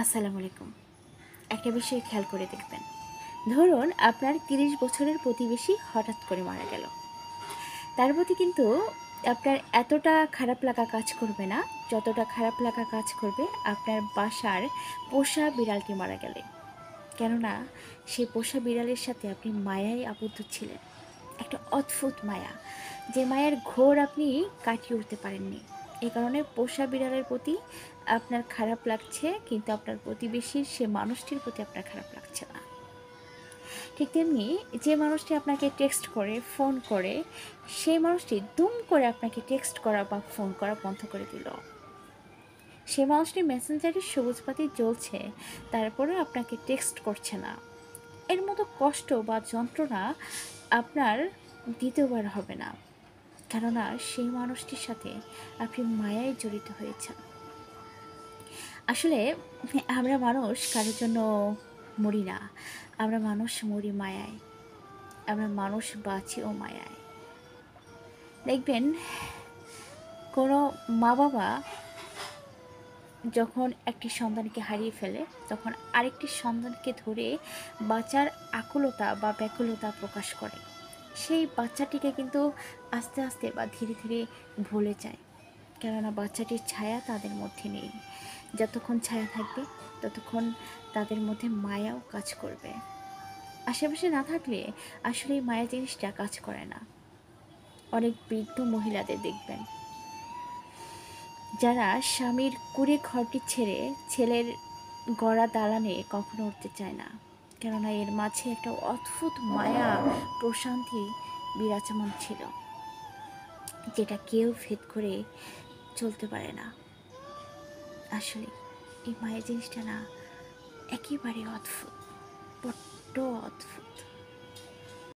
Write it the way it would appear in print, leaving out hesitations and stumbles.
আসসালামু আলাইকুম। একটা বিষয় খেয়াল করে দেখবেন। ধরুন আপনার ৩০ বছরের প্রতিবেশী হঠাৎ করে মারা গেল। তার প্রতি কিন্তু আপনার এতটা খারাপ লাগা কাজ করবে না, যতটা খারাপ লাগা কাজ করবে আপনার বাসার পোষা বিড়ালটি মারা গেলে। কেননা সেই পোষা বিড়ালের সাথে আপনি মায়ায় আবদ্ধ ছিলেন। একটা অদ্ভুত মায়া, যে মায়ের ঘোর আপনি কাটিয়ে উঠতে পারেননি। এই কারণে পোষা বিড়ালের প্রতি আপনার খারাপ লাগছে, কিন্তু আপনার প্রতিবেশীর সে মানুষটির প্রতি আপনার খারাপ লাগছে না। ঠিক তেমনি যে মানুষটি আপনাকে টেক্সট করে, ফোন করে, সেই মানুষটি দুম করে আপনাকে টেক্সট করা বা ফোন করা বন্ধ করে দিল। সে মানুষটি মেসেঞ্জারে সবুজ বাতি জ্বলছে, তারপরেও আপনাকে টেক্সট করছে না। এর মতো কষ্ট বা যন্ত্রণা আপনার দ্বিতীয়বার হবে না, কেননা সেই মানুষটির সাথে আপনি মায়ায় জড়িত হয়েছেন। আসলে আমরা মানুষ কারোর জন্য মরি না, আমরা মানুষ মরি মায়ায়, আমরা মানুষ বাঁচিও মায়ায়। দেখবেন কোনো মা বাবা যখন একটি সন্তানকে হারিয়ে ফেলে, তখন আরেকটি সন্তানকে ধরে বাঁচার আকুলতা বা ব্যাকুলতা প্রকাশ করে। সেই বাচ্চাটিকে কিন্তু আস্তে আস্তে বা ধীরে ধীরে ভুলে যায়, কেননা বাচ্চাটির ছায়া তাদের মধ্যে নেই। যতক্ষণ ছায়া থাকবে ততক্ষণ তাদের মধ্যে মায়াও কাজ করবে। আশেপাশে না থাকলে আসলে এই মায়া জিনিসটা কাজ করে না। অনেক বৃদ্ধ মহিলাদের দেখবেন যারা স্বামীর কুঁড়ে ঘরটি ছেড়ে ছেলের গড়া দালানে কখনো উঠতে চায় না, কেননা এর মাঝে একটা অদ্ভুত মায়া, প্রশান্তি বিরাজমান ছিল, যেটা কেউ ভেদ করে চলতে পারে না। আসলে এই মায়া জিনিসটা না একেবারে অদ্ভুত, বড্ড অদ্ভুত।